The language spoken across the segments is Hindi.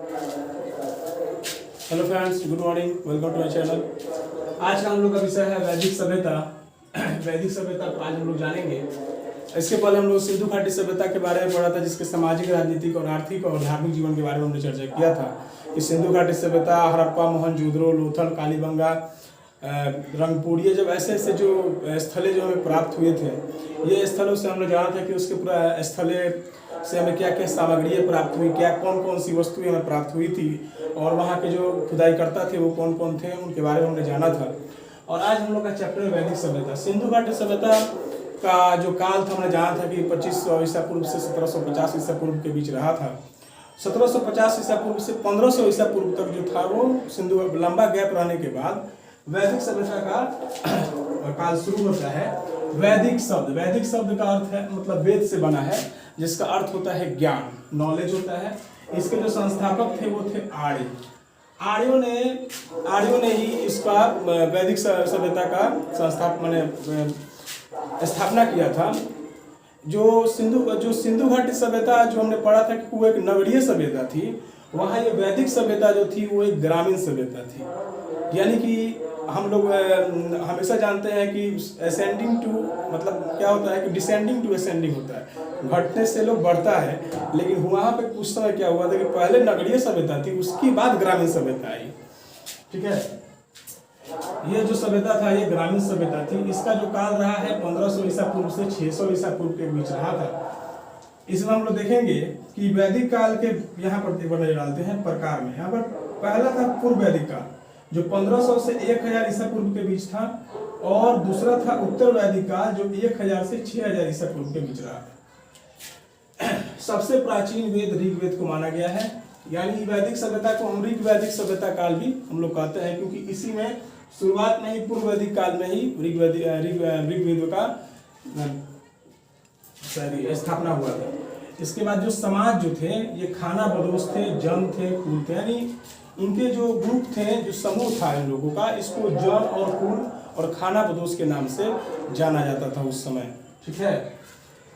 Hello friends, good morning, welcome to my channel. आज का हम लोग का विषय है वैदिक सभ्यता। वैदिक सभ्यता को आज हम लोग जानेंगे। इसके पहले हम लोग सिंधु घाटी सभ्यता के बारे में पढ़ा था, जिसके सामाजिक, राजनीतिक और आर्थिक और धार्मिक जीवन के बारे में हमने चर्चा किया था कि सिंधु घाटी सभ्यता हड़प्पा, मोहनजोदड़ो, लोथल, कालीबंगा, रंगपुर, ये जब ऐसे ऐसे जो स्थलें जो हमें प्राप्त हुए थे, ये स्थलों से हमने जाना था कि उसके पूरा स्थलें से हमें क्या क्या सामग्रियाँ प्राप्त हुई, क्या कौन कौन सी वस्तुएं हमें प्राप्त हुई थी, और वहाँ के जो खुदाई करता थे वो कौन कौन थे, उनके बारे में हमने जाना था। और आज हम लोग का चैप्टर है वैदिक सभ्यता। सिंधु घाटी सभ्यता का जो काल था, हमने जाना था कि 2500 ईसा पूर्व से 1750 ईसा पूर्व के बीच रहा था। 1750 ईसा पूर्व से 1500 ईसा पूर्व तक जो था वो सिंधु, लंबा गैप रहने के बाद वैदिक सभ्यता का काल शुरू होता है। वैदिक शब्द का अर्थ है, मतलब वेद से बना है, जिसका अर्थ होता है ज्ञान, नॉलेज होता है। इसके जो संस्थापक थे वो थे आर्य। आर्यों ने ही इसका वैदिक सभ्यता का स्थापना किया था। जो सिंधु घाटी सभ्यता जो हमने पढ़ा था कि वो एक नगरीय सभ्यता थी, वहाँ ये वैदिक सभ्यता जो थी वो एक ग्रामीण सभ्यता थी। यानी कि हम लोग हमेशा जानते हैं कि असेंडिंग टू, मतलब क्या होता है कि डिसेंडिंग टू असेंडिंग होता है, घटने से लोग बढ़ता है। लेकिन वहाँ पे कुछ समय क्या हुआ था कि पहले नगरीय सभ्यता थी, उसके बाद ग्रामीण सभ्यता आई। ठीक है, ये जो सभ्यता था ये ग्रामीण सभ्यता थी। इसका जो काल रहा है 1500 ईसा पूर्व से 600 ईसा पूर्व के बीच रहा था। इसमें हम लोग देखेंगे कि वैदिक काल के यहाँ पर नजर डालते हैं प्रकार में। यहाँ पर पहला था पूर्व वैदिक काल, जो 1500 से 1000 ईसा पूर्व के बीच था, और दूसरा था उत्तर वैदिक काल, जो 1000 से 6000 ईसा पूर्व के बीच रहा। सबसे प्राचीन वेद ऋग्वेद को माना गया है। यानी वैदिक सभ्यता को हम ऋग वैदिक सभ्यता काल भी हम लोग कहते हैं, क्योंकि इसी में शुरुआत में ही पूर्व वैदिक काल में ही ऋग्वेद का स्थापना हुआ था। इसके बाद जो समाज जो थे, ये खाना बदोश थे, जन थे, कुल थे, यानी इनके जो ग्रुप थे, जो समूह था इन लोगों का, इसको जन और कुल और खाना बदोश के नाम से जाना जाता था उस समय। ठीक है,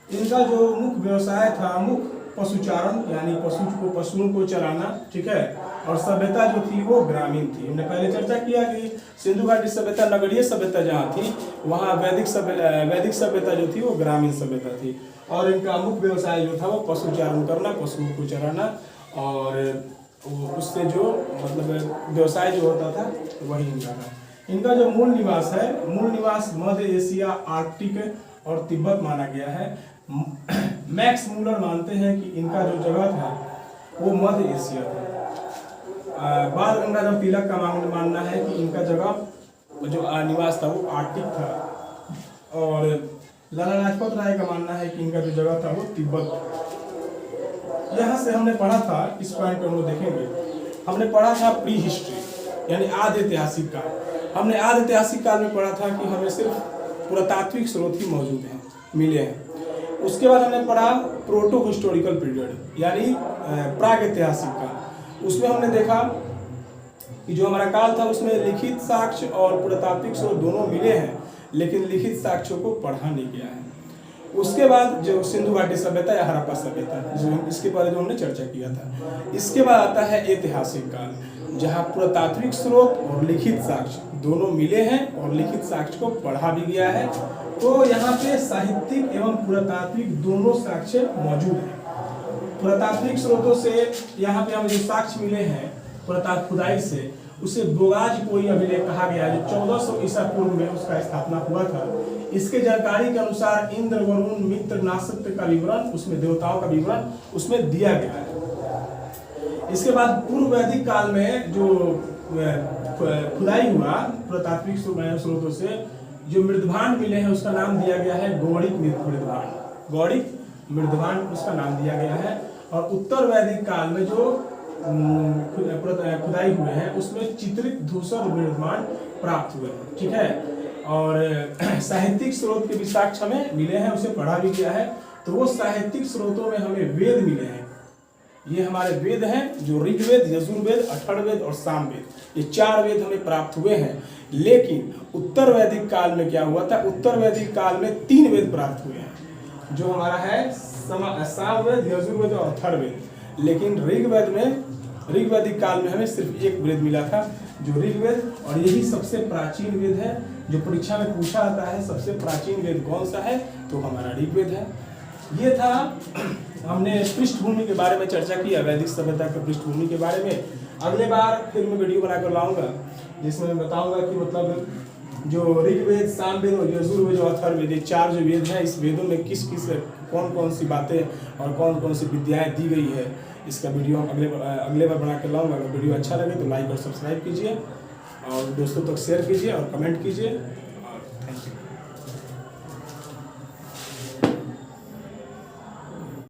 इनका जो मुख्य व्यवसाय था, मुख्य पशुचारण, यानी पशुओं को चराना। ठीक है, और सभ्यता जो थी वो ग्रामीण थी। हमने पहले चर्चा किया कि सिंधु घाटी सभ्यता नगरीय सभ्यता जहाँ थी, वहाँ वैदिक सभ्यता जो थी वो ग्रामीण सभ्यता थी। और इनका मुख्य व्यवसाय जो था वो पशुचारण करना, पशुओं को चराना, और उससे जो मतलब व्यवसाय जो होता था वही इनका था। इनका जो मूल निवास मध्य एशिया, आर्कटिक और तिब्बत माना गया है। मैक्स मूलर मानते हैं कि इनका जो जगह था वो मध्य एशिया था। बाल गंगाधर तिलक का मानना है कि इनका जगह जो निवास था वो आर्कटिक था, और लाला लाजपत राय का मानना है कि इनका जो जगह था वो तिब्बत। यहाँ से हमने पढ़ा था, इस पॉइंट पर हम लोग देखेंगे, हमने पढ़ा था प्री हिस्ट्री, यानी आदि ऐतिहासिक काल। हमने आदि ऐतिहासिक काल में पढ़ा था कि हमें सिर्फ पुरातात्विक स्रोत ही मौजूद हैं, मिले हैं। उसके बाद हमने पढ़ा प्रोटो हिस्टोरिकल पीरियड, यानी प्राग ऐतिहासिक काल। उसमें हमने देखा कि जो हमारा काल था उसमें लिखित साक्ष्य और पुरातात्विक स्रोत दोनों मिले हैं, लेकिन लिखित साक्ष्यों को पढ़ा नहीं गया है। उसके बाद जो सिंधु घाटी सभ्यता या हड़प्पा सभ्यता, जो इसके बारे में हमने चर्चा किया था। इसके बाद आता है ऐतिहासिक काल, जहाँ पुरातात्विक स्रोत और लिखित साक्ष्य दोनों मिले हैं और लिखित साक्ष्य को पढ़ा भी गया है। तो यहाँ पे साहित्यिक एवं पुरातात्विक दोनों साक्ष्य मौजूद हैं। पुरातात्विक स्रोतों से यहाँ पे हमें जो साक्ष्य मिले हैं पुरातात्विक खुदाई से, उसे बोगाज कोई अभिलेख कहा गया, जो 1400 ईसा पूर्व में उसका स्थापना हुआ था। इसके जानकारी के अनुसार इंद्र, वरुण, मित्र, नासत्य का विवरण, उसमें देवताओं का विवरण उसमें दिया गया है। इसके बाद पूर्व वैदिक काल में जो खुदाई हुआ पुरातात्विक स्रोतों से, जो मृदभांड मिले हैं उसका नाम दिया गया है गौड़िक मृदभांड उसका नाम दिया गया है। और उत्तर वैदिक काल में जो खुदाई हुए हैं उसमें चित्रित धूसर मृदभांड प्राप्त हुए हैं। ठीक है, और साहित्यिक स्रोत के भी साक्ष्य हमें मिले हैं, उसे पढ़ा भी गया है। तो वो साहित्यिक स्रोतों में हमें वेद मिले हैं। ये हमारे वेद हैं, जो ऋग्वेद, यजुर्वेद, अथर्ववेद और सामवेद, ये 4 वेद हमें प्राप्त हुए हैं। लेकिन उत्तर वैदिक काल में क्या हुआ था, उत्तर वैदिक काल में 3 वेद प्राप्त हुए हैं, जो हमारा है सामवेद, यजुर्वेद और अथर्ववेद। लेकिन ऋग्वेद में ऋग्वैदिक काल में हमें सिर्फ एक वेद मिला था, जो ऋग्वेद, और यही सबसे प्राचीन वेद है। जो परीक्षा में पूछा जाता है सबसे प्राचीन वेद कौन सा है, तो हमारा ऋग्वेद है। ये था, हमने पृष्ठभूमि के बारे में चर्चा की, वैदिक सभ्यता के पृष्ठभूमि के बारे में। अगले बार फिर मैं वीडियो बनाकर लाऊंगा जिसमें मैं बताऊंगा कि मतलब जो ऋग्वेद, सामवेद और यजुर्वेद और अथर्ववेद, ये 4 जो वेद हैं, इस वेदों में किस किस कौन कौन सी बातें और कौन कौन सी विद्याएं दी गई है, इसका वीडियो हम अगले बार बना कर लाऊंगा। अगर वीडियो अच्छा लगे तो लाइक और सब्सक्राइब कीजिए और दोस्तों तक शेयर कीजिए और कमेंट कीजिए।